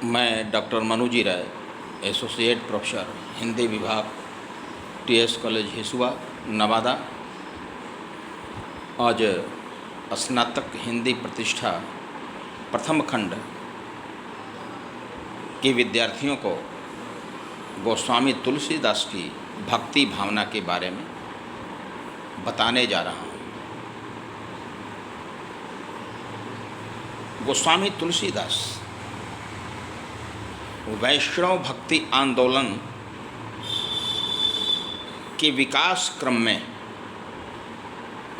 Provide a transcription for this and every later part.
मैं डॉक्टर मनुजी राय, associate professor, Hindi विभाग, TS college Hisua, Nawada. आज स्नातक हिंदी प्रतिष्ठा प्रथम खंड के विद्यार्थियों को गोस्वामी तुलसीदास की भक्ति भावना के बारे में बताने जा रहा हूँ। गोस्वामी तुलसीदास वैष्णव भक्ति आंदोलन के विकास क्रम में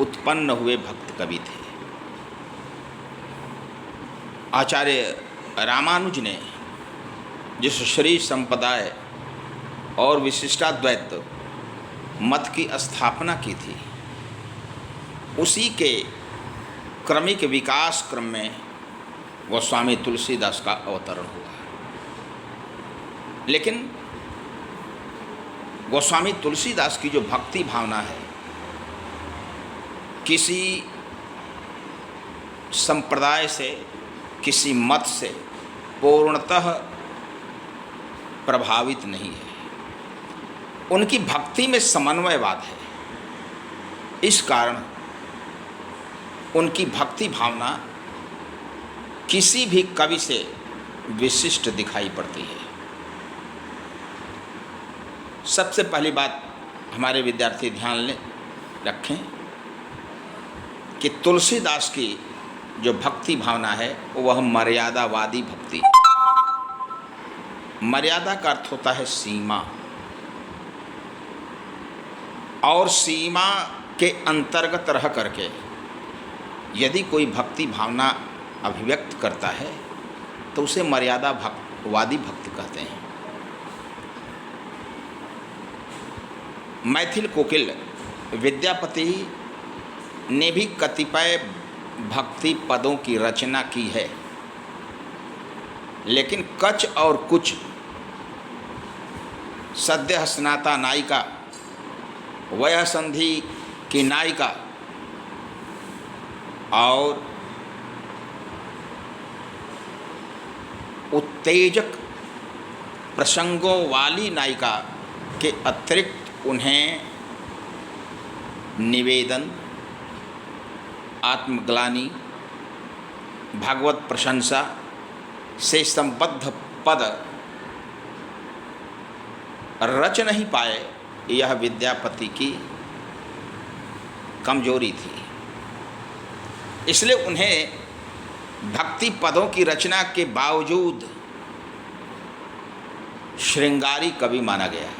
उत्पन्न हुए भक्त कवि थे। आचार्य रामानुज ने जिस श्री संप्रदाय और विशिष्टाद्वैत मत की स्थापना की थी, उसी के क्रमिक विकास क्रम में गोस्वामी तुलसीदास का अवतरण हुआ। लेकिन गोस्वामी तुलसीदास की जो भक्ति भावना है, किसी संप्रदाय से, किसी मत से पूर्णतः प्रभावित नहीं है। उनकी भक्ति में समन्वयवाद है। इस कारण उनकी भक्ति भावना किसी भी कवि से विशिष्ट दिखाई पड़ती है। सबसे पहली बात हमारे विद्यार्थी ध्यान रखें कि तुलसीदास की जो भक्ति भावना है वह मर्यादावादी भक्ति है। मर्यादा का अर्थ होता है सीमा, और सीमा के अंतर्गत रह करके यदि कोई भक्ति भावना अभिव्यक्त करता है तो उसे मर्यादावादी भक्त कहते हैं। मैथिल कोकिल विद्यापति ने भी कतिपय भक्ति पदों की रचना की है, लेकिन कच और कुछ, सद्य स्नाता नायिका, वय संधि की नायिका और उत्तेजक प्रसंगों वाली नायिका के अतिरिक्त उन्हें निवेदन, आत्मग्लानि, भागवत प्रशंसा से संबद्ध पद रच नहीं पाए। यह विद्यापति की कमजोरी थी। इसलिए उन्हें भक्ति पदों की रचना के बावजूद श्रृंगारी कवि माना गया।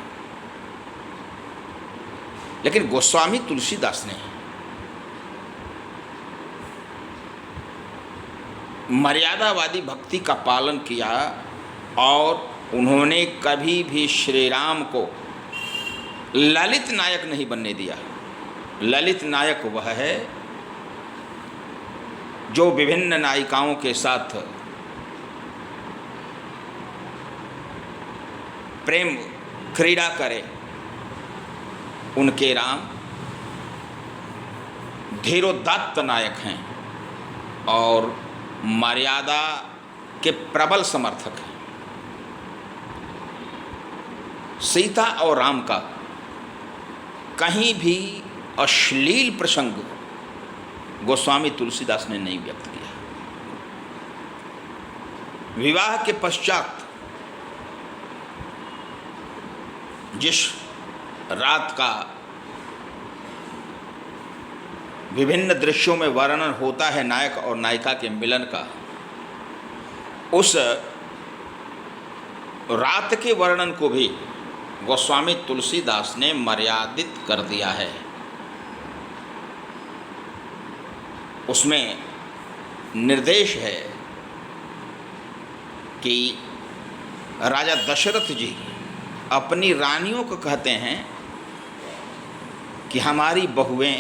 लेकिन गोस्वामी तुलसीदास ने मर्यादावादी भक्ति का पालन किया और उन्होंने कभी भी श्री राम को ललित नायक नहीं बनने दिया। ललित नायक वह है जो विभिन्न नायिकाओं के साथ प्रेम क्रीड़ा करे। उनके राम धीरोदात्त नायक हैं और मर्यादा के प्रबल समर्थक हैं। सीता और राम का कहीं भी अश्लील प्रसंग गोस्वामी तुलसीदास ने नहीं व्यक्त किया। विवाह के पश्चात जिस रात का विभिन्न दृश्यों में वर्णन होता है नायक और नायिका के मिलन का, उस रात के वर्णन को भी गोस्वामी तुलसीदास ने मर्यादित कर दिया है। उसमें निर्देश है कि राजा दशरथ जी अपनी रानियों को कहते हैं कि हमारी बहुएं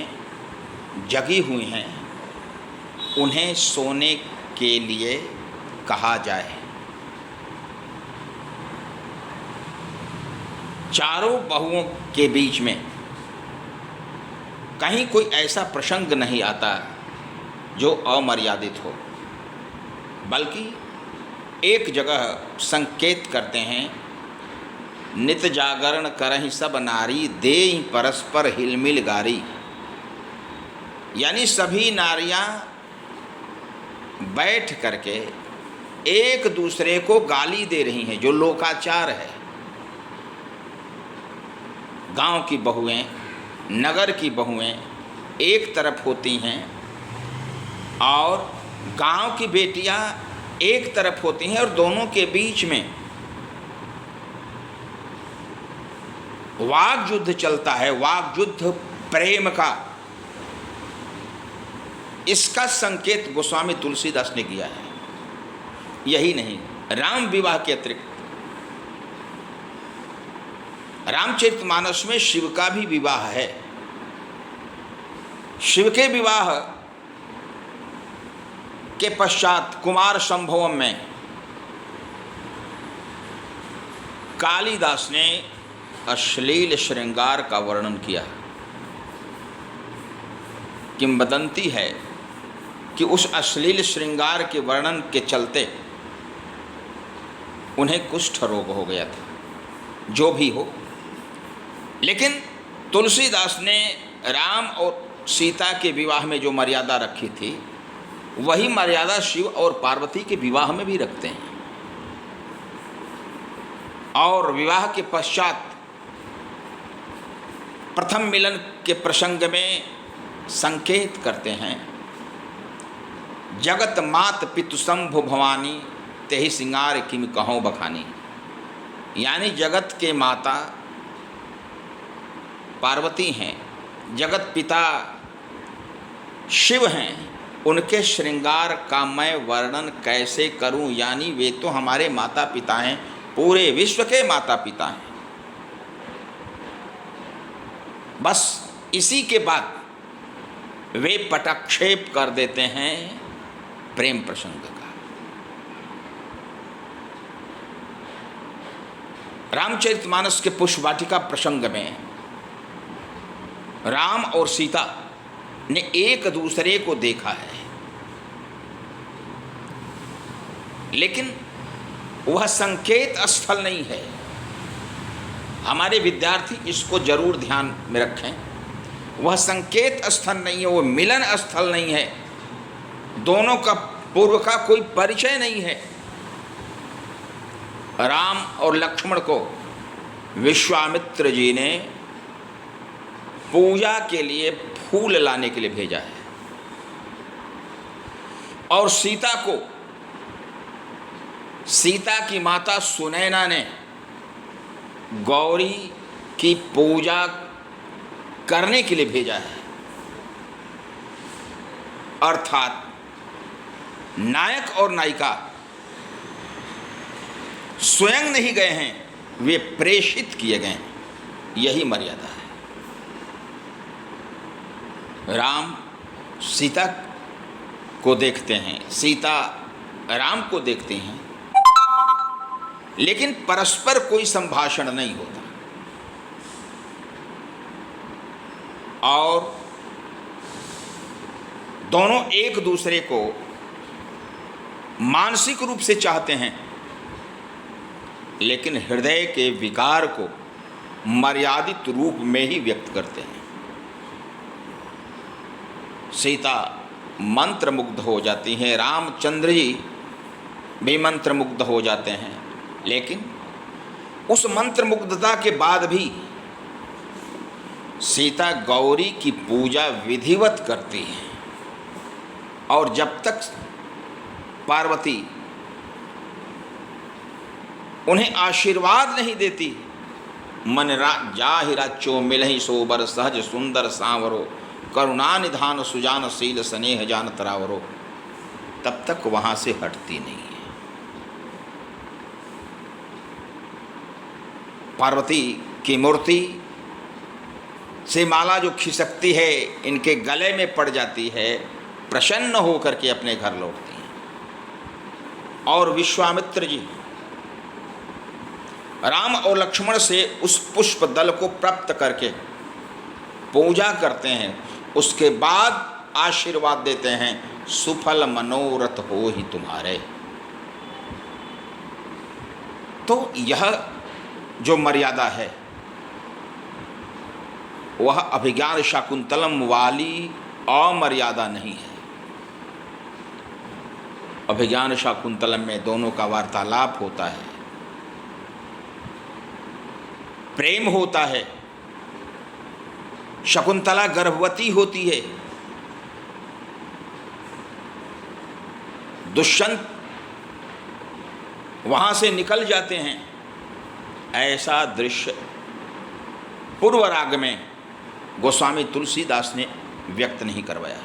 जगी हुई हैं, उन्हें सोने के लिए कहा जाए। चारों बहुओं के बीच में कहीं कोई ऐसा प्रसंग नहीं आता जो अमर्यादित हो, बल्कि एक जगह संकेत करते हैं, नित जागरण करहि सब नारी, देई परस्पर हिलमिल गारी। यानी सभी नारियां बैठ करके एक दूसरे को गाली दे रही हैं, जो लोकाचार है। गांव की बहुएं, नगर की बहुएं एक तरफ होती हैं और गांव की बेटियां एक तरफ होती हैं, और दोनों के बीच में वाग युद्ध चलता है, वाग युद्ध प्रेम का। इसका संकेत गोस्वामी तुलसीदास ने किया है। यही नहीं, राम विवाह के अतिरिक्त रामचरितमानस में शिव का भी विवाह है। शिव के विवाह के पश्चात कुमार संभवम में कालिदास ने अश्लील श्रृंगार का वर्णन किया। किंवदंती है कि उस अश्लील श्रृंगार के वर्णन के चलते उन्हें कुष्ठ रोग हो गया था। जो भी हो, लेकिन तुलसीदास ने राम और सीता के विवाह में जो मर्यादा रखी थी, वही मर्यादा शिव और पार्वती के विवाह में भी रखते हैं। और विवाह के पश्चात प्रथम मिलन के प्रसंग में संकेत करते हैं, जगत मात पितु शंभु भवानी, तेहि सिंगार किम कहो बखानी। यानी जगत के माता पार्वती हैं, जगत पिता शिव हैं, उनके श्रृंगार का मैं वर्णन कैसे करूं। यानी वे तो हमारे माता पिता हैं, पूरे विश्व के माता पिता हैं। बस इसी के बाद वे पटाक्षेप कर देते हैं प्रेम प्रसंग का। रामचरितमानस के पुष्पवाटिका प्रसंग में राम और सीता ने एक दूसरे को देखा है, लेकिन वह संकेत स्थल नहीं है। हमारे विद्यार्थी इसको जरूर ध्यान में रखें। वह संकेत स्थल नहीं है, वह मिलन स्थल नहीं है। दोनों का पूर्व का कोई परिचय नहीं है। राम और लक्ष्मण को विश्वामित्र जी ने पूजा के लिए फूल लाने के लिए भेजा है, और सीता को सीता की माता सुनैना ने गौरी की पूजा करने के लिए भेजा है। अर्थात नायक और नायिका स्वयं नहीं गए हैं, वे प्रेषित किए गए हैं। यही मर्यादा है। राम सीता को देखते हैं, सीता राम को देखते हैं, लेकिन परस्पर कोई संभाषण नहीं होता। और दोनों एक दूसरे को मानसिक रूप से चाहते हैं, लेकिन हृदय के विकार को मर्यादित रूप में ही व्यक्त करते हैं। सीता मंत्रमुग्ध हो जाती हैं, रामचंद्र जी भी मंत्रमुग्ध हो जाते हैं, लेकिन उस मंत्रमुग्धता के बाद भी सीता गौरी की पूजा विधिवत करती है। और जब तक पार्वती उन्हें आशीर्वाद नहीं देती, मन जाहि राच्यो मिलहि सोबर, सहज सुंदर सांवरो, करुणा निधान सुजान शील स्नेह जान तरावरो, तब तक वहाँ से हटती नहीं है। पार्वती की मूर्ति से माला जो खिसकती है, इनके गले में पड़ जाती है, प्रसन्न होकर के अपने घर लौटती हैं। और विश्वामित्र जी राम और लक्ष्मण से उस पुष्प दल को प्राप्त करके पूजा करते हैं, उसके बाद आशीर्वाद देते हैं, सुफल मनोरथ हो ही तुम्हारे। तो यह जो मर्यादा है वह अभिज्ञान शाकुंतलम वाली अमर्यादा नहीं है। अभिज्ञान शाकुंतलम में दोनों का वार्तालाप होता है, प्रेम होता है, शकुंतला गर्भवती होती है, दुष्यंत वहां से निकल जाते हैं। ऐसा दृश्य पूर्वराग में गोस्वामी तुलसीदास ने व्यक्त नहीं करवाया।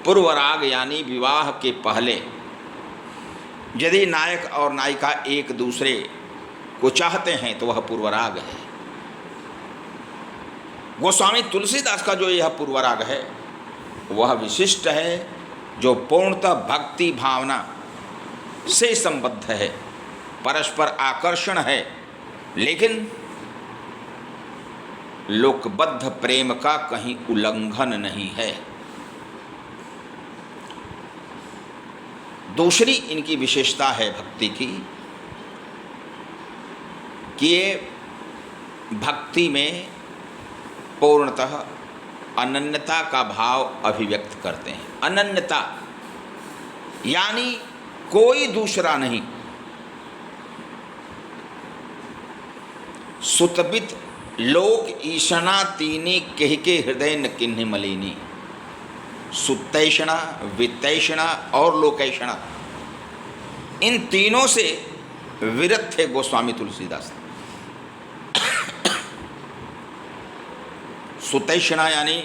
पूर्वराग यानी विवाह के पहले यदि नायक और नायिका एक दूसरे को चाहते हैं तो वह पूर्वराग है। गोस्वामी तुलसीदास का जो यह पूर्वराग है वह विशिष्ट है, जो पूर्णतः भक्ति भावना से संबद्ध है, परस्पर आकर्षण है, लेकिन लोकबद्ध प्रेम का कहीं उल्लंघन नहीं है। दूसरी इनकी विशेषता है भक्ति की कि ये भक्ति में पूर्णतः अनन्यता का भाव अभिव्यक्त करते हैं। अनन्यता यानी कोई दूसरा नहीं। सुतबित लोक ईशना तीनी कह के हृदय न किन्ह मलिनी। सुतैषणा, वितैषणा और लोकैषणा, इन तीनों से विरत थे गोस्वामी तुलसीदास। सुतैषणा यानी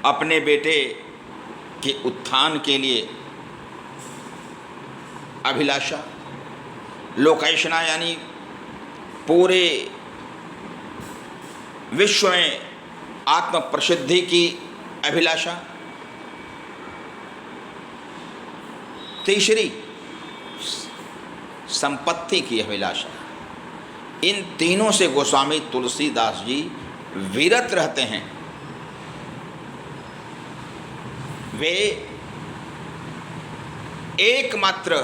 अपने बेटे के उत्थान के लिए अभिलाषा, लोकैषणा यानी पूरे विश्व में आत्म प्रसिद्धि की अभिलाषा, तीसरी संपत्ति की अभिलाषा। इन तीनों से गोस्वामी तुलसीदास जी विरत रहते हैं। वे एकमात्र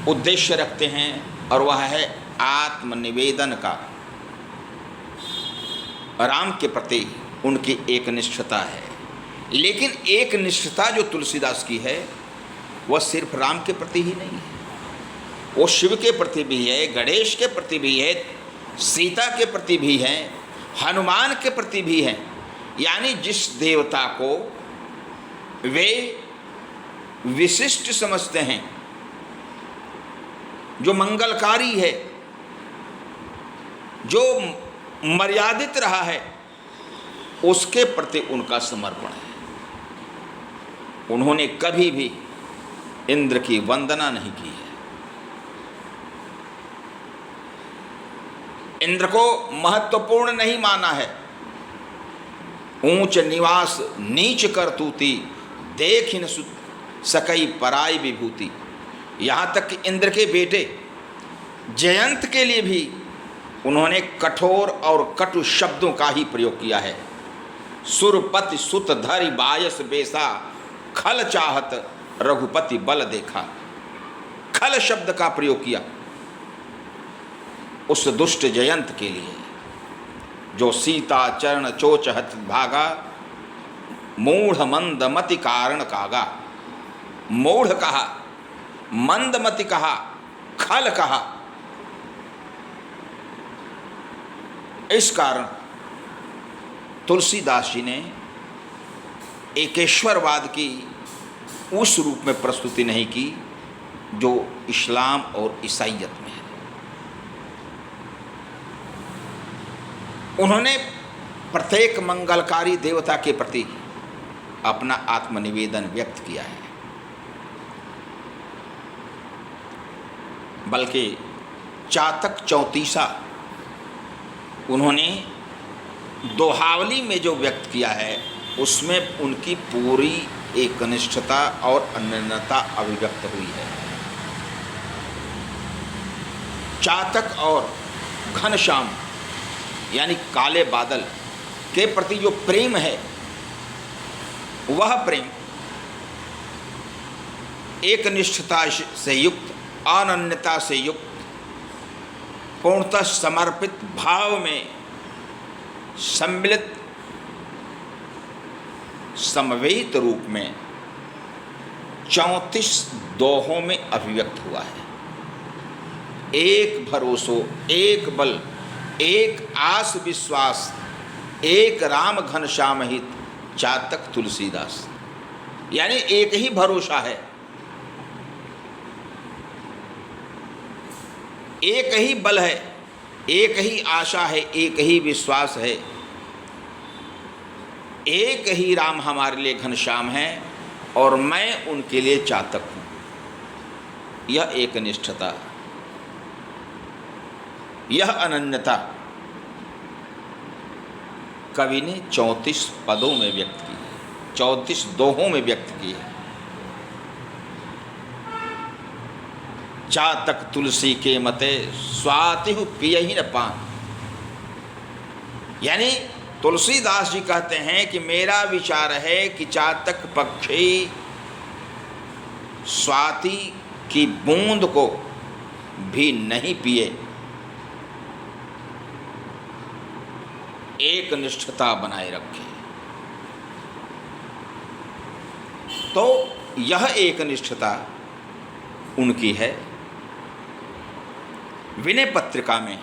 उद्देश्य रखते हैं और वह है आत्मनिवेदन का। राम के प्रति उनकी एक निष्ठता है, लेकिन एक निष्ठता जो तुलसीदास की है वह सिर्फ राम के प्रति ही नहीं है, वो शिव के प्रति भी है, गणेश के प्रति भी है, सीता के प्रति भी है, हनुमान के प्रति भी है। यानी जिस देवता को वे विशिष्ट समझते हैं, जो मंगलकारी है, जो मर्यादित रहा है, उसके प्रति उनका समर्पण है। उन्होंने कभी भी इंद्र की वंदना नहीं की है। इंद्र को महत्वपूर्ण नहीं माना है। ऊंच निवास नीच कर तूती, देख न सकई पराई विभूति। यहाँ तक कि इंद्र के बेटे जयंत के लिए भी उन्होंने कठोर और कटु शब्दों का ही प्रयोग किया है। सुरपति सुत धरि बायस बेसा, खल चाहत रघुपति बल देखा। खल शब्द का प्रयोग किया उस दुष्ट जयंत के लिए जो सीता चरण चोचहत भागा, मूढ़ मंदमति कारण कागा। मूढ़ कहा, मंदमति कहा, खल कहा। इस कारण तुलसीदास जी ने एकेश्वरवाद की उस रूप में प्रस्तुति नहीं की जो इस्लाम और ईसाईयत में है। उन्होंने प्रत्येक मंगलकारी देवता के प्रति अपना आत्मनिवेदन व्यक्त किया है। बल्कि चातक चौतीसा उन्होंने दोहावली में जो व्यक्त किया है उसमें उनकी पूरी एकनिष्ठता और अनन्यता अभिव्यक्त हुई है। चातक और घनश्याम यानी काले बादल के प्रति जो प्रेम है वह प्रेम एकनिष्ठता से युक्त, अनन्यता से युक्त, पूर्णतः समर्पित भाव में सम्मिलित समवेत रूप में 34 दोहों में अभिव्यक्त हुआ है। एक भरोसो, एक बल, एक आस विश्वास, एक राम घनश्याम हित, चातक तुलसीदास। यानी एक ही भरोसा है, एक ही बल है, एक ही आशा है, एक ही विश्वास है, एक ही राम हमारे लिए घनश्याम है और मैं उनके लिए चातक हूँ। यह एक निष्ठता, यह अनन्यता कवि ने 34 पदों में व्यक्त की है, 34 दोहों में व्यक्त की है। चातक तुलसी के मते स्वातिहु पियहि न पान। यानी तुलसीदास जी कहते हैं कि मेरा विचार है कि चातक पक्षी स्वाति की बूंद को भी नहीं पिए। एक निष्ठता बनाए रखे। तो यह एक निष्ठता उनकी है। विनय पत्रिका में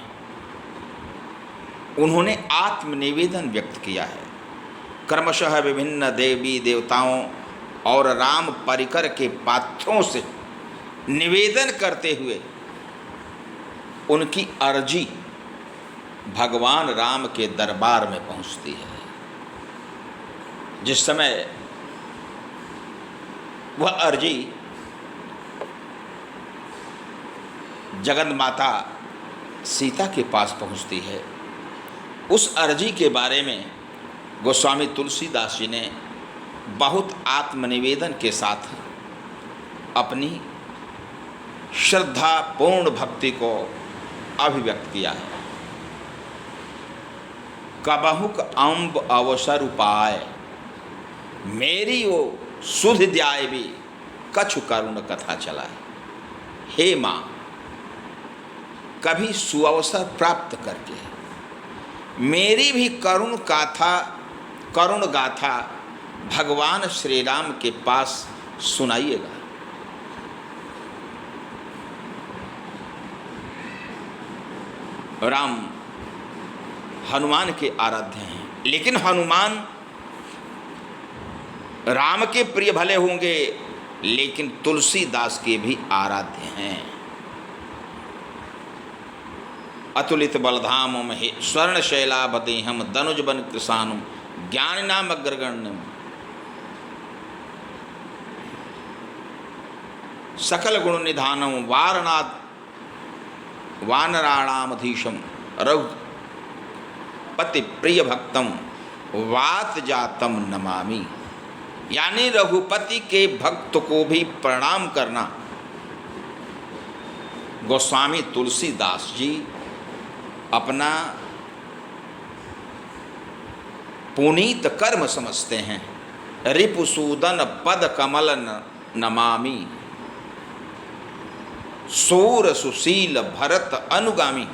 उन्होंने आत्मनिवेदन व्यक्त किया है। क्रमशः विभिन्न देवी देवताओं और राम परिकर के पात्रों से निवेदन करते हुए उनकी अर्जी भगवान राम के दरबार में पहुंचती है। जिस समय वह अर्जी जगन माता सीता के पास पहुंचती है, उस अर्जी के बारे में गोस्वामी तुलसीदास जी ने बहुत आत्मनिवेदन के साथ अपनी श्रद्धापूर्ण भक्ति को अभिव्यक्त किया है। कबहुक अम्ब अवसर उपाय, मेरी वो सुध द्याय भी कछु करुण कथा चला है। हे माँ, कभी सुअवसर प्राप्त करके मेरी भी करुण गाथा भगवान श्री राम के पास सुनाइएगा। राम हनुमान के आराध्य हैं, लेकिन हनुमान राम के प्रिय भले होंगे, लेकिन तुलसीदास के भी आराध्य हैं। अतुलित बलधाम महे स्वर्ण शैलाभते हम दनुज बन कृषानुम ज्ञान नाम अग्रगण्यम सकल गुण निधानम वानराणामधीशम रघुपति प्रिय भक्तम वात जातम नमामि। यानी रघुपति के भक्त को भी प्रणाम करना गोस्वामी तुलसीदास जी अपना पुनीत कर्म समझते हैं। रिपुसूदन पद कमल नमामि, सूर सुशील भरत अनुगामी।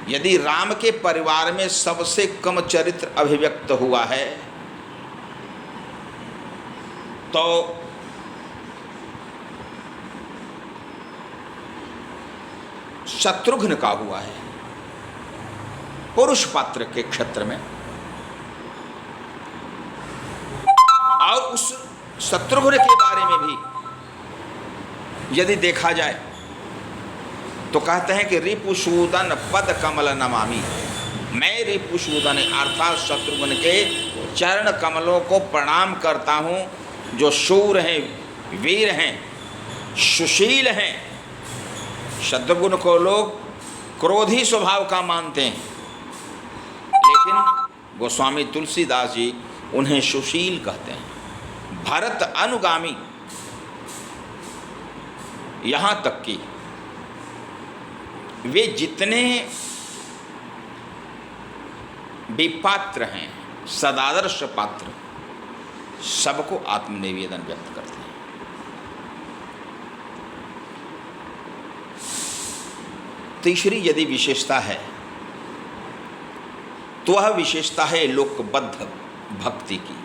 यदि राम के परिवार में सबसे कम चरित्र अभिव्यक्त हुआ है तो शत्रुघ्न का हुआ है। पुरुष पात्र के क्षेत्र में, और उस शत्रुघ्न के बारे में भी यदि देखा जाए तो कहते हैं कि रिपुसूदन पद कमल नमामि। मैं रिपुसूदन अर्थात शत्रुघ्न के चरण कमलों को प्रणाम करता हूँ, जो शूर हैं, वीर हैं, सुशील हैं। शत्रुघ्न को लोग क्रोधी स्वभाव का मानते हैं, लेकिन गोस्वामी तुलसीदास जी उन्हें सुशील कहते हैं। भरत अनुगामी, यहाँ तक कि वे जितने भी पात्र हैं, सदादर्श पात्र, सबको आत्मनिवेदन व्यक्त करते हैं। तीसरी यदि विशेषता है तो वह विशेषता है लोकबद्ध भक्ति की।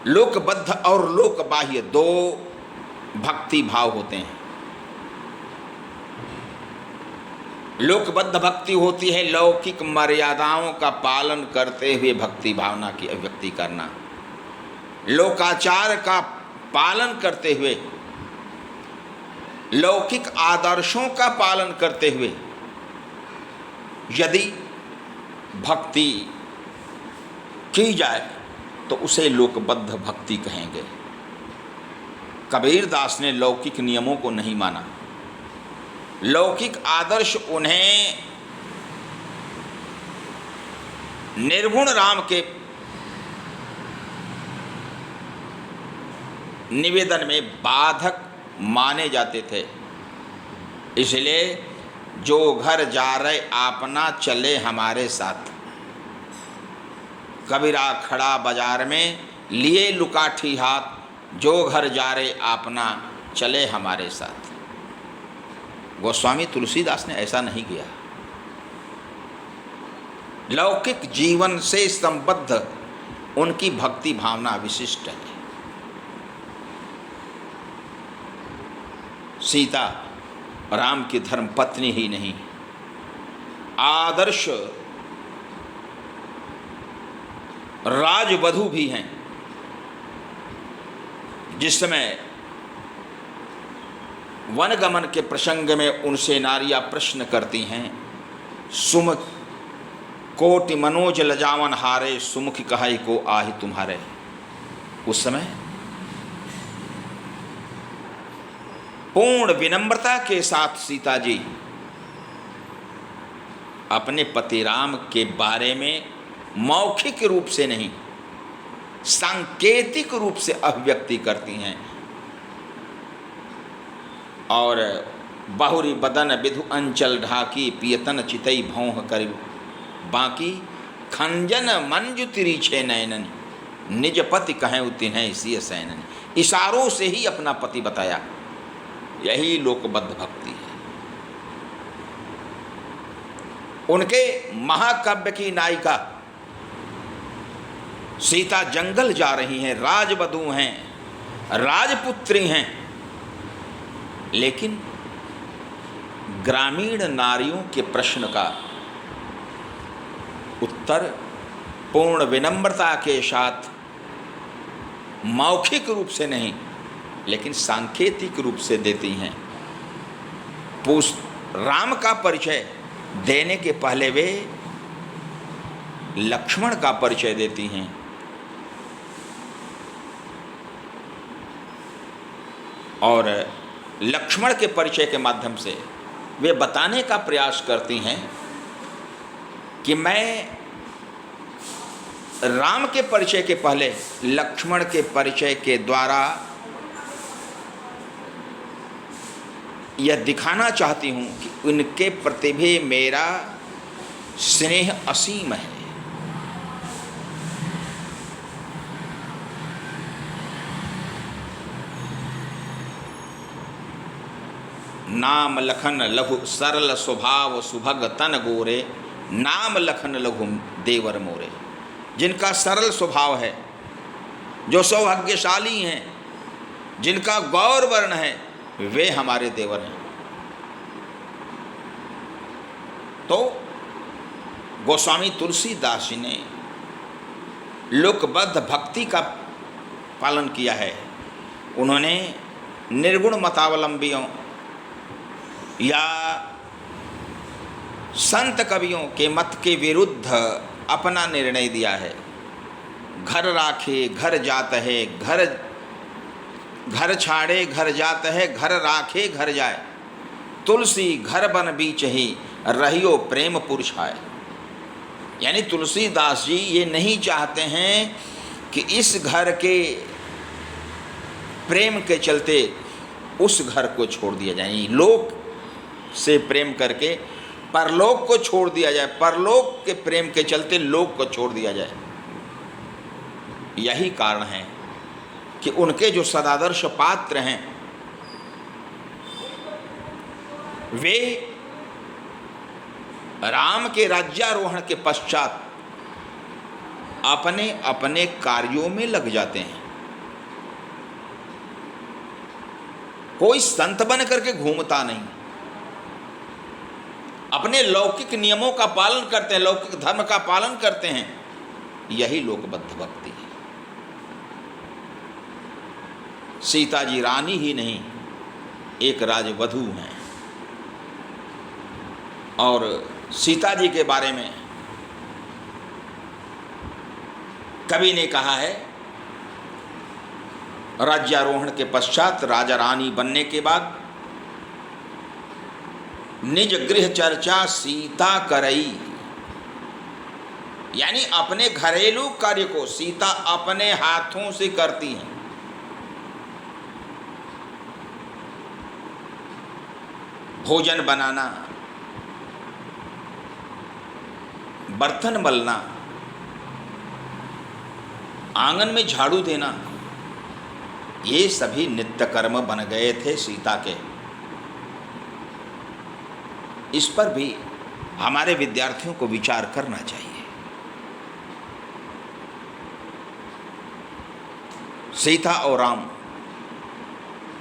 लोकबद्ध और लोकबाह्य दो भक्ति भाव होते हैं। लोकबद्ध भक्ति होती है लौकिक मर्यादाओं का पालन करते हुए भक्ति भावना की अभिव्यक्ति करना, लोकाचार का पालन करते हुए, लौकिक आदर्शों का पालन करते हुए यदि भक्ति की जाए तो उसे लोकबद्ध भक्ति कहेंगे। कबीर दास ने लौकिक नियमों को नहीं माना। लौकिक आदर्श उन्हें निर्गुण राम के निवेदन में बाधक माने जाते थे। इसलिए जो घर जा रहे आपना चले हमारे साथ, कबीरा खड़ा बाजार में लिए लुकाठी हाथ, जो घर जा रहे आपना चले हमारे साथ। गोस्वामी तुलसीदास ने ऐसा नहीं किया। लौकिक जीवन से संबद्ध उनकी भक्ति भावना विशिष्ट है। सीता राम की धर्म पत्नी ही नहीं, आदर्श राजवधू भी हैं। जिस समय वनगमन के प्रसंग में उनसे नारियां प्रश्न करती हैं, सुमुख कोटि मनोज लजावन हारे, सुमुख कहाई को आहि तुम्हारे। उस समय पूर्ण विनम्रता के साथ सीता जी अपने पति राम के बारे में मौखिक रूप से नहीं, सांकेतिक रूप से अभिव्यक्ति करती हैं। और बहुरी बदन विधु अंचल ढाकी, पियतन चितई भौह कर बाकी, खंजन मंजु तिरीछे नयनन, निज पति कहें उतिन है इसी सैनन। इशारों से ही अपना पति बताया। यही लोकबद्ध भक्ति है। उनके महाकाव्य की नायिका सीता जंगल जा रही हैं, राजवधू हैं, राजपुत्री हैं, लेकिन ग्रामीण नारियों के प्रश्न का उत्तर पूर्ण विनम्रता के साथ मौखिक रूप से नहीं लेकिन सांकेतिक रूप से देती हैं। राम का परिचय देने के पहले वे लक्ष्मण का परिचय देती हैं। और लक्ष्मण के परिचय के माध्यम से वे बताने का प्रयास करती हैं कि मैं राम के परिचय के पहले लक्ष्मण के परिचय के द्वारा यह दिखाना चाहती हूँ कि उनके प्रति भी मेरा स्नेह असीम है। नाम लखन लघु सरल स्वभाव सुभग तन गोरे, नाम लखन लघु देवर मोरे। जिनका सरल स्वभाव है, जो सौभाग्यशाली हैं, जिनका गौर वर्ण है, वे हमारे देवर हैं। तो गोस्वामी तुलसीदास जी ने लोकबद्ध भक्ति का पालन किया है। उन्होंने निर्गुण मतावलंबियों या संत कवियों के मत के विरुद्ध अपना निर्णय दिया है। घर राखे घर जात है, घर छाड़े घर जात है, घर राखे घर जाए, तुलसी घर बन बीच ही रहियो प्रेम पुरुष आए। यानी तुलसीदास जी ये नहीं चाहते हैं कि इस घर के प्रेम के चलते उस घर को छोड़ दिया जाए, लोक से प्रेम करके परलोक को छोड़ दिया जाए, परलोक के प्रेम के चलते लोक को छोड़ दिया जाए। यही कारण है कि उनके जो सदादर्श पात्र हैं वे राम के राज्यारोहण के पश्चात अपने अपने कार्यों में लग जाते हैं। कोई संत बन करके घूमता नहीं, अपने लौकिक नियमों का पालन करते हैं, लौकिक धर्म का पालन करते हैं। यही लोकबद्ध भक्ति है। सीता जी रानी ही नहीं, एक राजवधू हैं। और सीता जी के बारे में कवि ने कहा है, राज्यारोहण के पश्चात राजा रानी बनने के बाद निज गृह चर्चा सीता करई, यानी अपने घरेलू कार्य को सीता अपने हाथों से करती हैं। भोजन बनाना, बर्तन मलना, आंगन में झाड़ू देना, ये सभी नित्य कर्म बन गए थे सीता के। इस पर भी हमारे विद्यार्थियों को विचार करना चाहिए। सीता और राम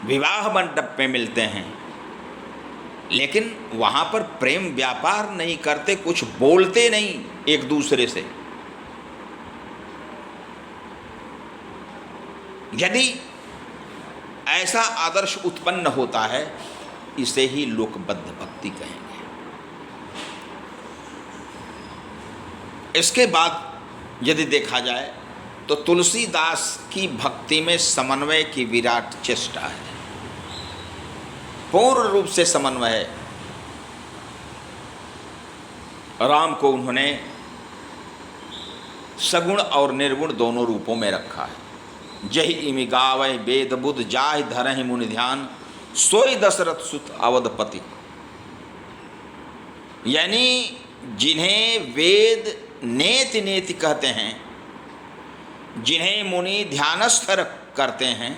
विवाह मंडप में मिलते हैं, लेकिन वहाँ पर प्रेम व्यापार नहीं करते, कुछ बोलते नहीं एक दूसरे से। यदि ऐसा आदर्श उत्पन्न होता है, इसे ही लोकबद्ध भक्ति कहेंगे। इसके बाद यदि देखा जाए तो तुलसीदास की भक्ति में समन्वय की विराट चेष्टा है, पूर्ण रूप से समन्वय है। राम को उन्होंने सगुण और निर्गुण दोनों रूपों में रखा है। जहि इमि गावै वेद बुध जाहि धरहि मुनि ध्यान, सोई दशरथ सुत अवधपति। यानी जिन्हें वेद नेति नेति कहते हैं, जिन्हें मुनि ध्यानस्थ करते हैं,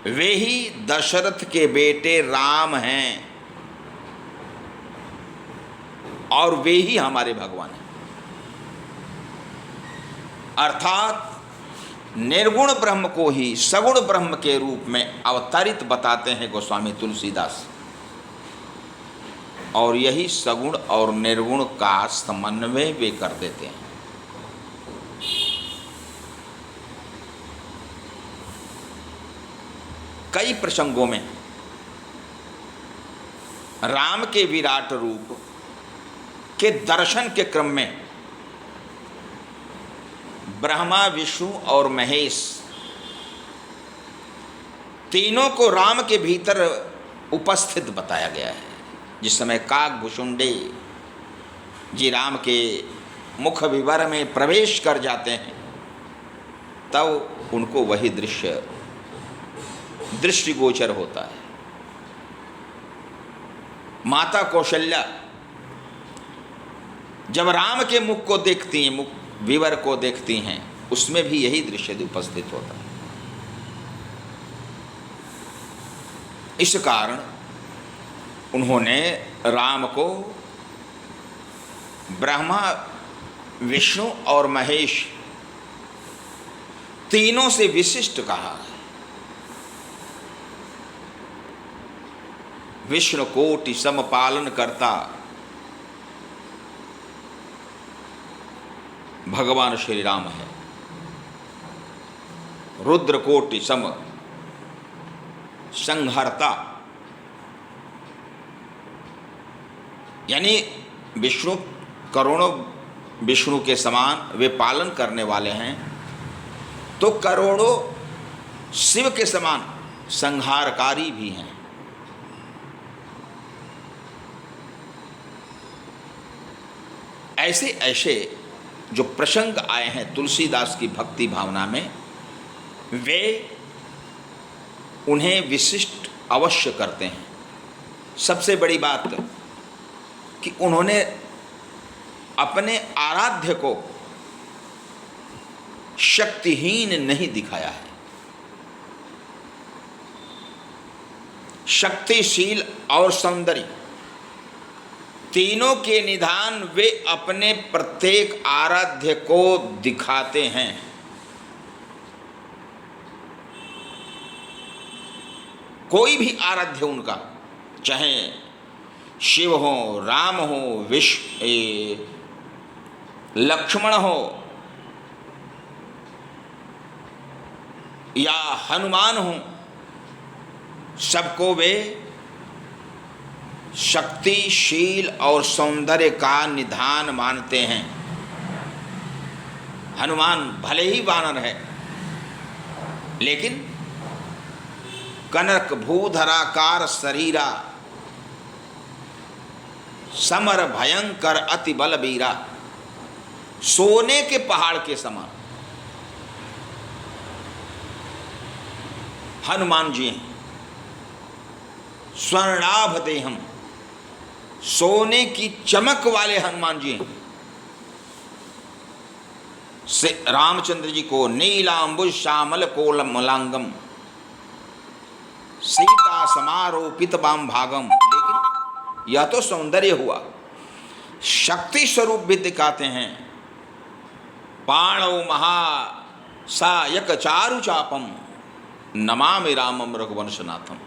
वे ही दशरथ के बेटे राम हैं और वे ही हमारे भगवान हैं। अर्थात निर्गुण ब्रह्म को ही सगुण ब्रह्म के रूप में अवतरित बताते हैं गोस्वामी तुलसीदास, और यही सगुण और निर्गुण का समन्वय वे कर देते हैं। कई प्रसंगों में राम के विराट रूप के दर्शन के क्रम में ब्रह्मा, विष्णु और महेश तीनों को राम के भीतर उपस्थित बताया गया है। जिस समय काकभुषुंडे जी राम के मुख विवर में प्रवेश कर जाते हैं, तब उनको वही दृष्टिगोचर होता है। माता कौशल्या जब राम के मुख को देखती हैं, मुख विवर को देखती हैं, उसमें भी यही दृश्य उपस्थित होता है। इस कारण उन्होंने राम को ब्रह्मा, विष्णु और महेश तीनों से विशिष्ट कहा है। विष्णु कोटि सम पालन करता भगवान श्री राम है, रुद्र कोटि सम संहर्ता, यानी विष्णु करोड़ों विष्णु के समान वे पालन करने वाले हैं, तो करोड़ों शिव के समान संहारकारी भी हैं। ऐसे ऐसे जो प्रसंग आए हैं तुलसीदास की भक्ति भावना में, वे उन्हें विशिष्ट अवश्य करते हैं। सबसे बड़ी बात कि उन्होंने अपने आराध्य को शक्तिहीन नहीं दिखाया है। शक्तिशील और सौंदर्य, तीनों के निधान वे अपने प्रत्येक आराध्य को दिखाते हैं। कोई भी आराध्य उनका, चाहे शिव हो, राम हो, लक्ष्मण हो या हनुमान हो, सबको वे शक्तिशील और सौंदर्य का निधान मानते हैं। हनुमान भले ही वानर है, लेकिन कनक भूधराकार शरीरा, समर भयंकर अति बलबीरा, सोने के पहाड़ के समान हनुमान जी हैं। स्वर्णाभ देहम, सोने की चमक वाले हनुमान जी हैं। से रामचंद्र जी को नीलांबुज श्यामल कोमलांगम, सीता समारोपित बाम भागम, लेकिन यह तो सौंदर्य हुआ। शक्ति स्वरूप भी दिखाते हैं। पाणौ महा सायक चारु चापम, नमामि रामम रघुवंशनाथम।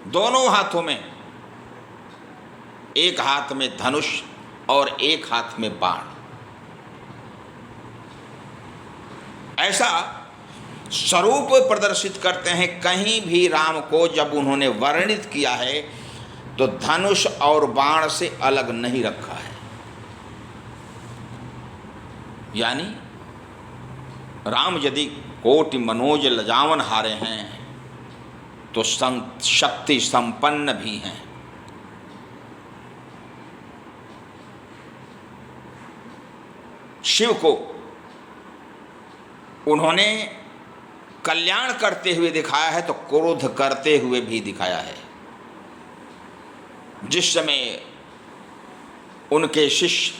दोनों हाथों में, एक हाथ में धनुष और एक हाथ में बाण, ऐसा स्वरूप प्रदर्शित करते हैं। कहीं भी राम को जब उन्होंने वर्णित किया है तो धनुष और बाण से अलग नहीं रखा है। यानी राम यदि कोटि मनोज लजावन हारे हैं तो शक्ति संपन्न भी हैं। शिव को उन्होंने कल्याण करते हुए दिखाया है तो क्रोध करते हुए भी दिखाया है। जिस समय उनके शिष्य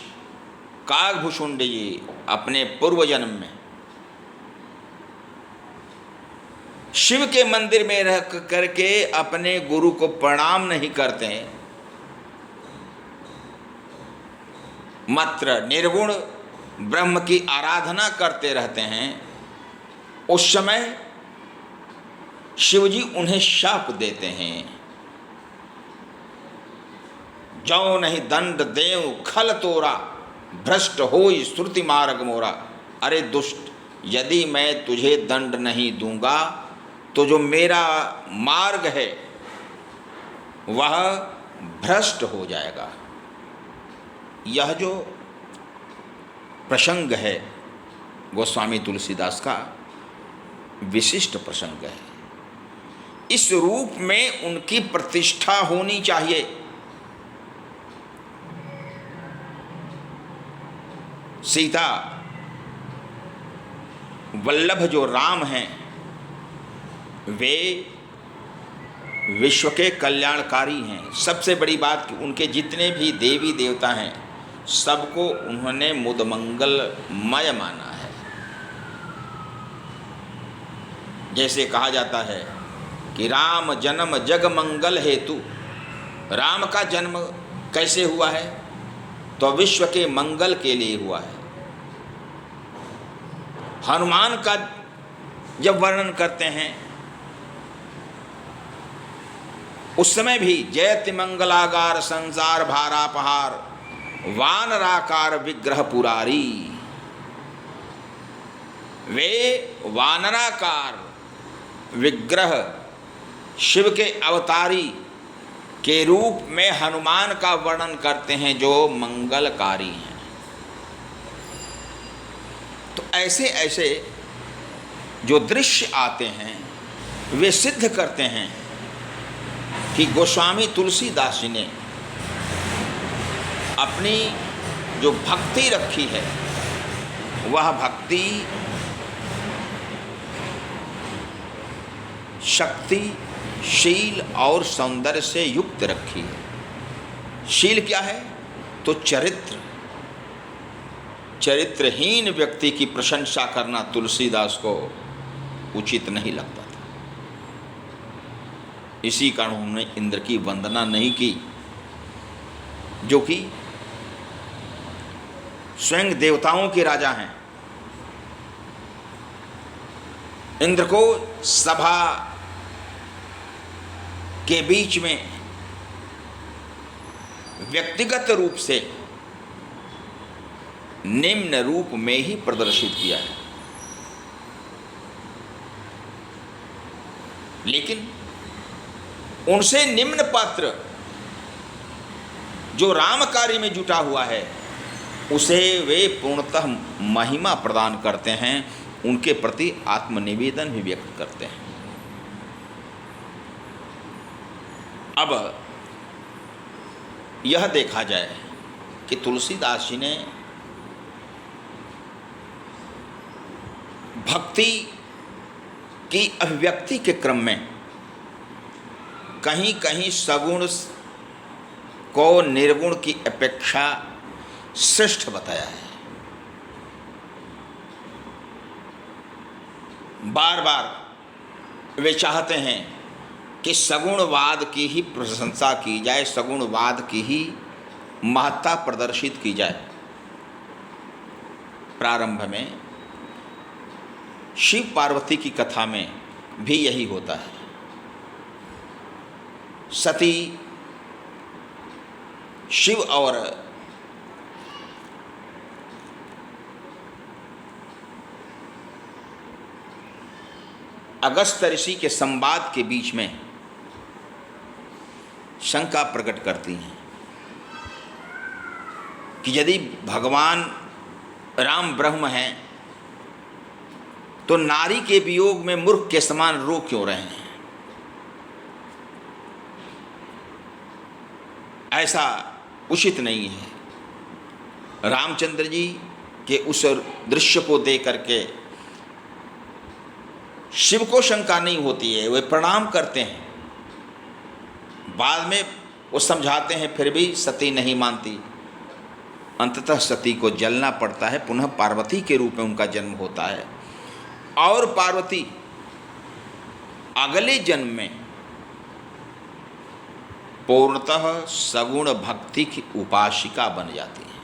काकभूषुंड जी अपने पूर्व जन्म में शिव के मंदिर में रह करके अपने गुरु को प्रणाम नहीं करते हैं, मात्र निर्गुण ब्रह्म की आराधना करते रहते हैं, उस समय शिवजी उन्हें शाप देते हैं। जो नहीं दंड देव खल तोरा, भ्रष्ट होई श्रुति मार्ग मोरा। अरे दुष्ट, यदि मैं तुझे दंड नहीं दूंगा तो जो मेरा मार्ग है वह भ्रष्ट हो जाएगा। यह जो प्रसंग है गोस्वामी तुलसीदास का विशिष्ट प्रसंग है। इस रूप में उनकी प्रतिष्ठा होनी चाहिए। सीता वल्लभ जो राम हैं वे विश्व के कल्याणकारी हैं। सबसे बड़ी बात कि उनके जितने भी देवी देवता हैं सबको उन्होंने मुदमंगलमय माना है। जैसे कहा जाता है कि राम जन्म जग मंगल हेतु, राम का जन्म कैसे हुआ है तो विश्व के मंगल के लिए हुआ है। हनुमान का जब वर्णन करते हैं उस समय भी जयति मंगलागार संसार भारापहार, वानराकार विग्रह पुरारी। वे वानराकार विग्रह शिव के अवतारी के रूप में हनुमान का वर्णन करते हैं जो मंगलकारी हैं। तो ऐसे ऐसे जो दृश्य आते हैं वे सिद्ध करते हैं कि गोस्वामी तुलसीदास जी ने अपनी जो भक्ति रखी है वह भक्ति शक्ति, शील और सौंदर्य से युक्त रखी है। शील क्या है तो चरित्र। चरित्रहीन व्यक्ति की प्रशंसा करना तुलसीदास को उचित नहीं लगता था। इसी कारण उन्होंने इंद्र की वंदना नहीं की, जो कि स्वयं देवताओं के राजा हैं। इंद्र को सभा के बीच में व्यक्तिगत रूप से निम्न रूप में ही प्रदर्शित किया है, लेकिन उनसे निम्न पात्र जो राम कार्य में जुटा हुआ है उसे वे पूर्णतः महिमा प्रदान करते हैं, उनके प्रति आत्मनिवेदन भी व्यक्त करते हैं। अब यह देखा जाए कि तुलसीदास जी ने भक्ति की अभिव्यक्ति के क्रम में कहीं कहीं सगुण को निर्गुण की अपेक्षा श्रेष्ठ बताया है। बार बार वे चाहते हैं कि सगुणवाद की ही प्रशंसा की जाए, सगुणवाद की ही महत्ता प्रदर्शित की जाए। प्रारंभ में शिव पार्वती की कथा में भी यही होता है। सती शिव और अगस्त ऋषि के संवाद के बीच में शंका प्रकट करती हैं कि यदि भगवान राम ब्रह्म हैं तो नारी के वियोग में मूर्ख के समान रो क्यों रहे हैं। ऐसा उचित नहीं है। रामचंद्र जी के उस दृश्य को देख करके शिव को शंका नहीं होती है, वे प्रणाम करते हैं। बाद में वो समझाते हैं, फिर भी सती नहीं मानती। अंततः सती को जलना पड़ता है, पुनः पार्वती के रूप में उनका जन्म होता है और पार्वती अगले जन्म में पूर्णतः सगुण भक्ति की उपासिका बन जाती है।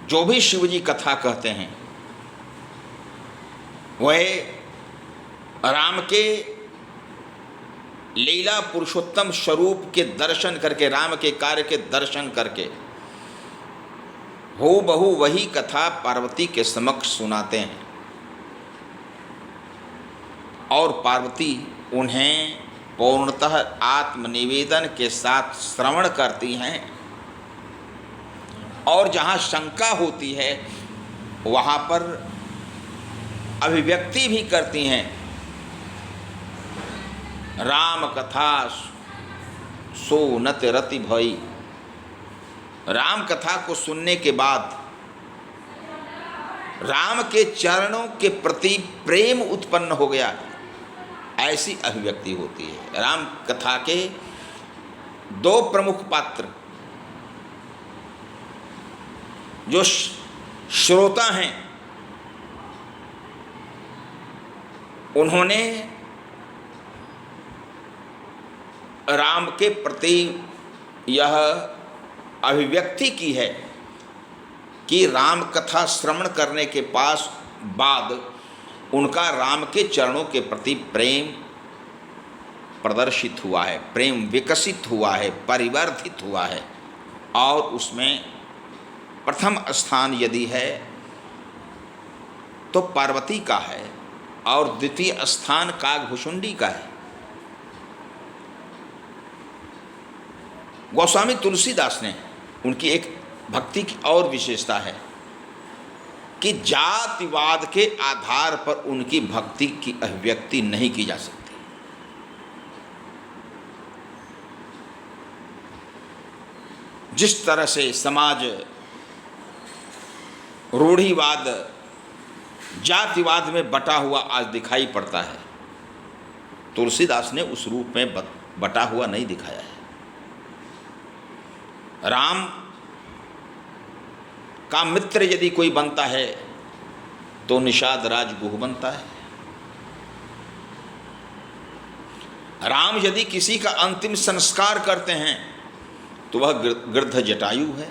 जो भी शिवजी कथा कहते हैं वह राम के लीला पुरुषोत्तम स्वरूप के दर्शन करके, राम के कार्य के दर्शन करके हो बहु वही कथा पार्वती के समक्ष सुनाते हैं और पार्वती उन्हें पूर्णतः आत्मनिवेदन के साथ श्रवण करती हैं और जहाँ शंका होती है वहाँ पर अभिव्यक्ति भी करती हैं। राम कथा सोनत रति भई, राम कथा को सुनने के बाद राम के चरणों के प्रति प्रेम उत्पन्न हो गया, ऐसी अभिव्यक्ति होती है। राम कथा के दो प्रमुख पात्र जो श्रोता हैं उन्होंने राम के प्रति यह अभिव्यक्ति की है कि राम कथा श्रवण करने के बाद उनका राम के चरणों के प्रति प्रेम प्रदर्शित हुआ है, प्रेम विकसित हुआ है, परिवर्धित हुआ है और उसमें प्रथम स्थान यदि है तो पार्वती का है और द्वितीय स्थान कागभूषुंडी का है। गोस्वामी तुलसीदास ने, उनकी एक भक्ति की और विशेषता है कि जातिवाद के आधार पर उनकी भक्ति की अभिव्यक्ति नहीं की जा सकती। जिस तरह से समाज रूढ़िवाद जातिवाद में बटा हुआ आज दिखाई पड़ता है, तुलसीदास ने उस रूप में बटा हुआ नहीं दिखाया है। राम का मित्र यदि कोई बनता है तो निषाद राज गुह बनता है। राम यदि किसी का अंतिम संस्कार करते हैं तो वह गृध्र जटायु है।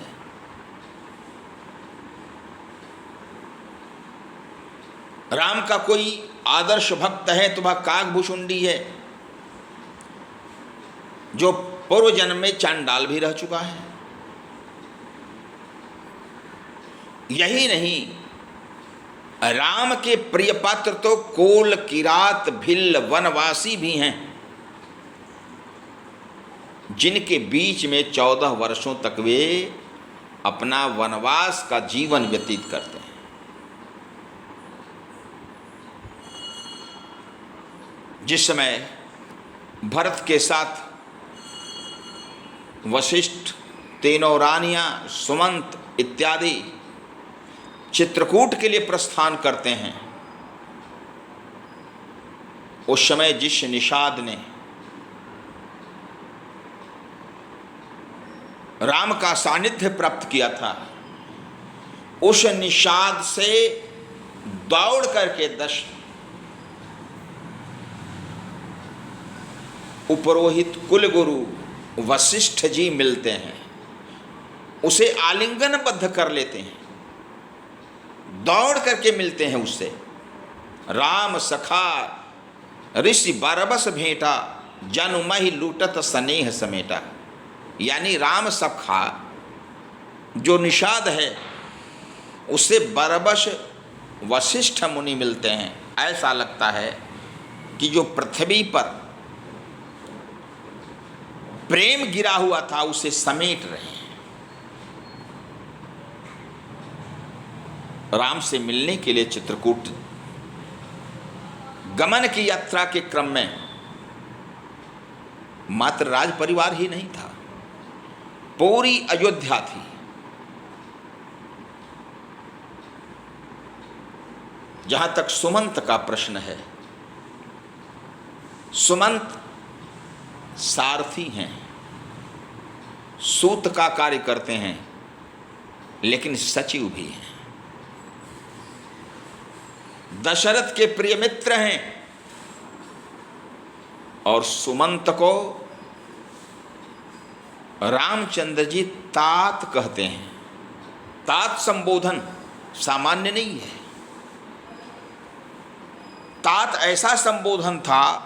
राम का कोई आदर्श भक्त है तो वह काकभुशुंडी है, जो पूर्व जन्म में चांडाल भी रह चुका है। यही नहीं, राम के प्रिय पात्र तो कोल, किरात, भिल्ल, वनवासी भी हैं, जिनके बीच में 14 वर्षों तक वे अपना वनवास का जीवन व्यतीत करते हैं। जिस समय भरत के साथ वशिष्ठ, तेनौरानिया, सुमंत इत्यादि चित्रकूट के लिए प्रस्थान करते हैं, उस समय जिस निषाद ने राम का सानिध्य प्राप्त किया था, उस निषाद से दौड़ करके 10 उपरोहित कुलगुरु वशिष्ठ जी मिलते हैं, उसे आलिंगनबद्ध कर लेते हैं, दौड़ करके मिलते हैं उससे। राम सखा ऋषि बरबस भेंटा, जनु महि लूटत स्नेह समेटा। यानी राम सखा जो निषाद है, उससे बरबस वशिष्ठ मुनि मिलते हैं। ऐसा लगता है कि जो पृथ्वी पर प्रेम गिरा हुआ था उसे समेट रहे हैं। राम से मिलने के लिए चित्रकूट गमन की यात्रा के क्रम में मात्र राज परिवार ही नहीं था, पूरी अयोध्या थी। जहां तक सुमंत का प्रश्न है, सुमंत सारथी हैं, सूत का कार्य करते हैं, लेकिन सचिव भी हैं, दशरथ के प्रिय मित्र हैं, और सुमंत को रामचंद्र जी तात कहते हैं। तात संबोधन सामान्य नहीं है। तात ऐसा संबोधन था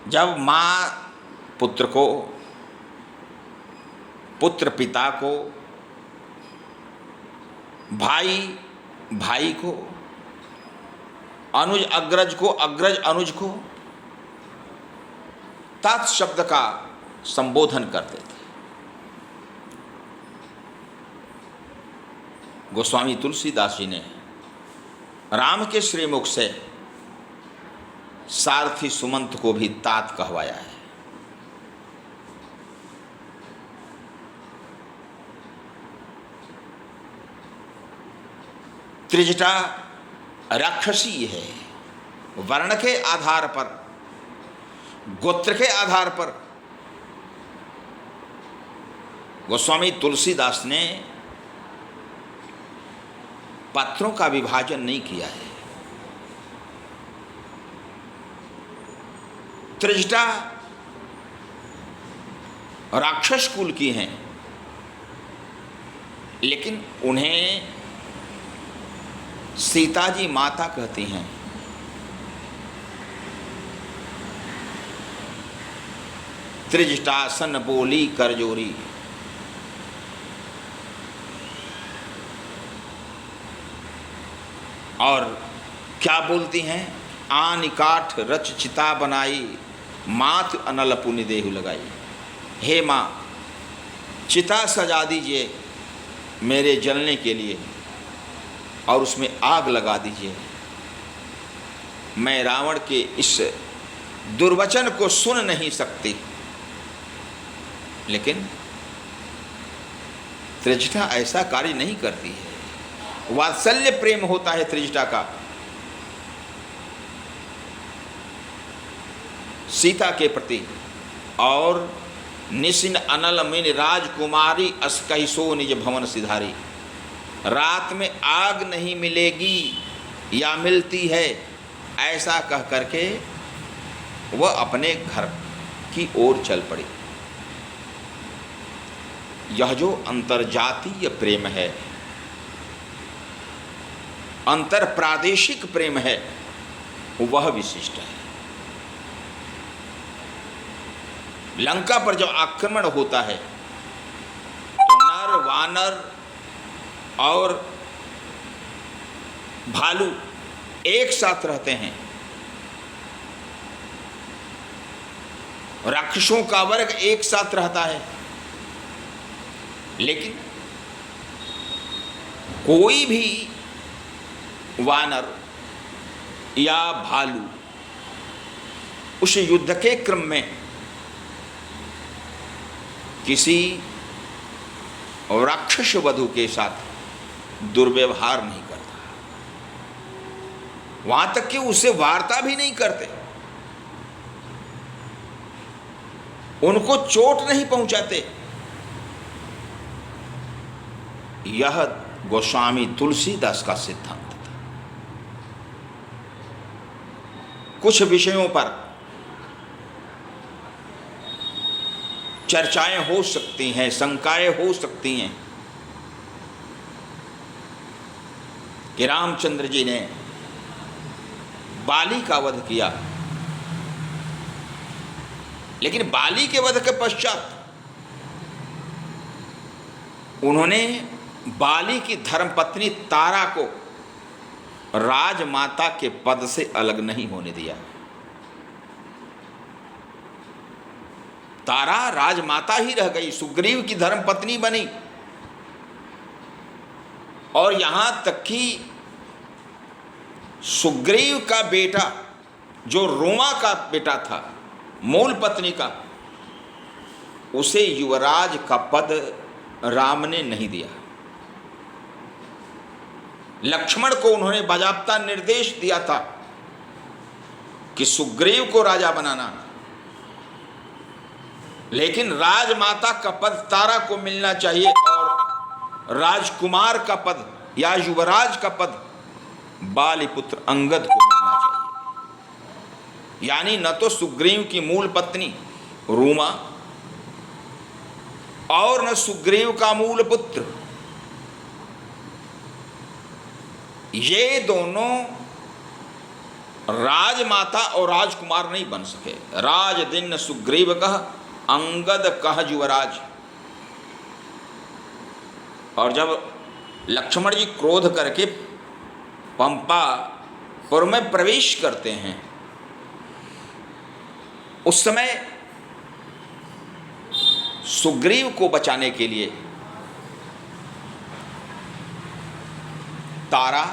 जब माँ पुत्र को, पुत्र पिता को, भाई भाई को, अनुज अग्रज को, अग्रज अनुज को तात शब्द का संबोधन करते थे। गोस्वामी तुलसीदास जी ने राम के श्रीमुख से सारथी सुमंत को भी तात कहवाया है। त्रिजटा राक्षसी है, वर्ण के आधार पर, गोत्र के आधार पर। गोस्वामी तुलसीदास ने पात्रों का विभाजन नहीं किया है। त्रिजटा राक्षस कुल की हैं, लेकिन उन्हें सीता जी माता कहती हैं। त्रिजटासन बोली करजोरी, और क्या बोलती हैं? आन काठ रच चिता बनाई, माथ अनल पुनि देहु लगाई। हे माँ, चिता सजा दीजिए मेरे जलने के लिए और उसमें आग लगा दीजिए। मैं रावण के इस दुर्वचन को सुन नहीं सकती। लेकिन त्रिजटा ऐसा कार्य नहीं करती है। वात्सल्य प्रेम होता है त्रिजटा का सीता के प्रति। और निशिन अनल मिन राजकुमारी अस्कहिसो निज भवन सिधारी। रात में आग नहीं मिलेगी या मिलती है, ऐसा कह करके वह अपने घर की ओर चल पड़ी। यह जो अंतर्जातीय प्रेम है, अंतर प्रादेशिक प्रेम है, वह विशिष्ट है। लंका पर जब आक्रमण होता है तो नर वानर और भालू एक साथ रहते हैं, राक्षसों का वर्ग एक साथ रहता है, लेकिन कोई भी वानर या भालू उस युद्ध के क्रम में किसी राक्षस वधु के साथ दुर्व्यवहार नहीं करता, वहां तक कि उससे वार्ता भी नहीं करते, उनको चोट नहीं पहुंचाते। यह गोस्वामी तुलसीदास का सिद्धांत था। कुछ विषयों पर चर्चाएं हो सकती हैं, शंकाएं हो सकती हैं कि रामचंद्र जी ने बाली का वध किया, लेकिन बाली के वध के पश्चात उन्होंने बाली की धर्मपत्नी तारा को राजमाता के पद से अलग नहीं होने दिया। तारा राजमाता ही रह गई, सुग्रीव की धर्मपत्नी बनी, और यहां तक कि सुग्रीव का बेटा जो रोमा का बेटा था, मूल पत्नी का, उसे युवराज का पद राम ने नहीं दिया। लक्ष्मण को उन्होंने बाजाबता निर्देश दिया था कि सुग्रीव को राजा बनाना, लेकिन राजमाता का पद तारा को मिलना चाहिए और राजकुमार का पद या युवराज का पद बालीपुत्र अंगद को मिलना चाहिए। यानी न तो सुग्रीव की मूल पत्नी रूमा और न सुग्रीव का मूल पुत्र, ये दोनों राजमाता और राजकुमार नहीं बन सके। राज दिन सुग्रीव कह अंगद कह युवराज। और जब लक्ष्मण जी क्रोध करके पंपापुर में प्रवेश करते हैं, उस समय सुग्रीव को बचाने के लिए तारा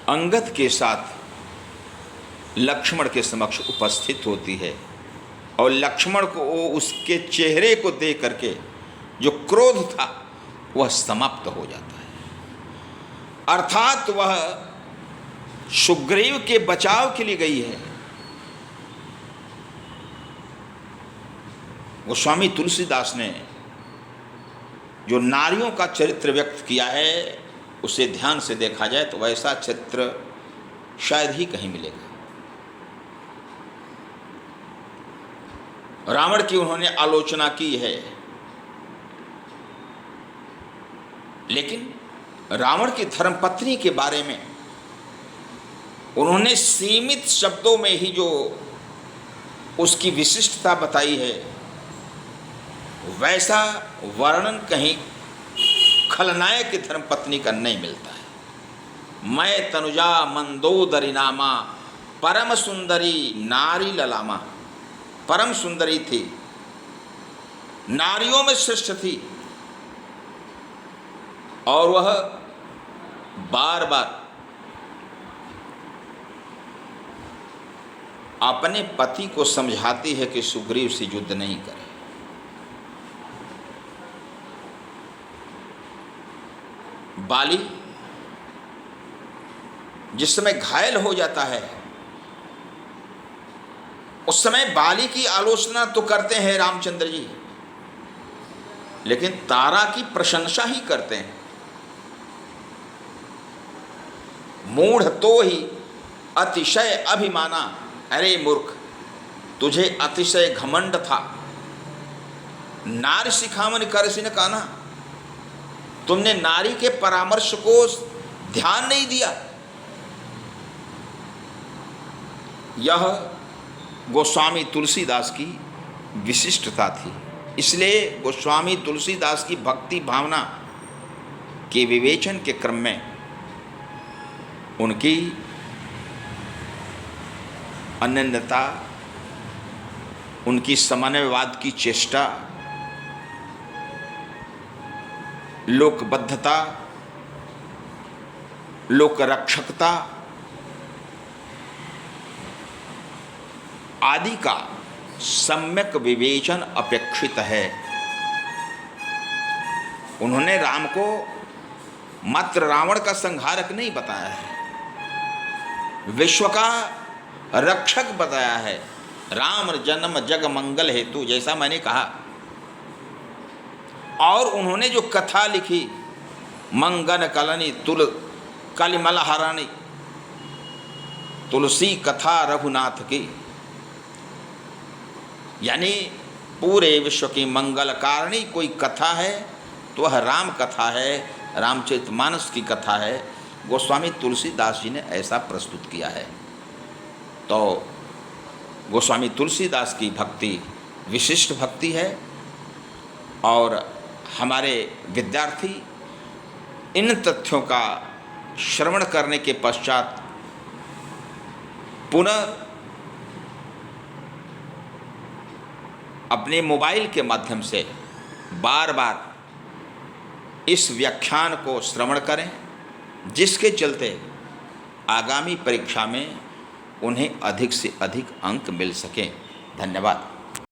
अंगद के साथ लक्ष्मण के समक्ष उपस्थित होती है, और लक्ष्मण को उसके चेहरे को देख करके जो क्रोध था वह समाप्त हो जाता है। अर्थात वह सुग्रीव के बचाव के लिए गई है। गोस्वामी तुलसीदास ने जो नारियों का चरित्र व्यक्त किया है, उसे ध्यान से देखा जाए तो वैसा चित्र शायद ही कहीं मिलेगा। रावण की उन्होंने आलोचना की है, लेकिन रावण की धर्मपत्नी के बारे में उन्होंने सीमित शब्दों में ही जो उसकी विशिष्टता बताई है, वैसा वर्णन कहीं खलनायक की धर्मपत्नी का नहीं मिलता है। मैं तनुजा मंदोदरी नामा परम सुंदरी नारी ललामा, परम सुंदरी थी, नारियों में श्रेष्ठ थी, और वह बार बार अपने पति को समझाती है कि सुग्रीव से युद्ध नहीं करे। बाली जिस समय घायल हो जाता है, उस समय बाली की आलोचना तो करते हैं रामचंद्र जी, लेकिन तारा की प्रशंसा ही करते हैं। मूढ़ तो ही अतिशय अभिमाना। अरे मूर्ख, तुझे अतिशय घमंड था। नारी सिखावन करसिन काना, तुमने नारी के परामर्श को ध्यान नहीं दिया। यह गोस्वामी तुलसीदास की विशिष्टता थी। इसलिए गोस्वामी तुलसीदास की भक्ति भावना के विवेचन के क्रम में उनकी अनन्यता, उनकी समन्वयवाद की चेष्टा, लोकबद्धता, लोकरक्षकता आदि का सम्यक विवेचन अपेक्षित है। उन्होंने राम को मात्र रावण का संहारक नहीं बताया है, विश्व का रक्षक बताया है। राम जन्म जग मंगल हेतु, जैसा मैंने कहा। और उन्होंने जो कथा लिखी, मंगन कलनी तुल कलिमल हरानी, तुलसी कथा रघुनाथ की, यानी पूरे विश्व की मंगल कारणी कोई कथा है तो वह राम कथा है, रामचरितमानस की कथा है। गोस्वामी तुलसीदास जी ने ऐसा प्रस्तुत किया है। तो गोस्वामी तुलसीदास की भक्ति विशिष्ट भक्ति है और हमारे विद्यार्थी इन तथ्यों का श्रवण करने के पश्चात पुनः अपने मोबाइल के माध्यम से बार बार इस व्याख्यान को श्रवण करें, जिसके चलते आगामी परीक्षा में उन्हें अधिक से अधिक अंक मिल सकें। धन्यवाद।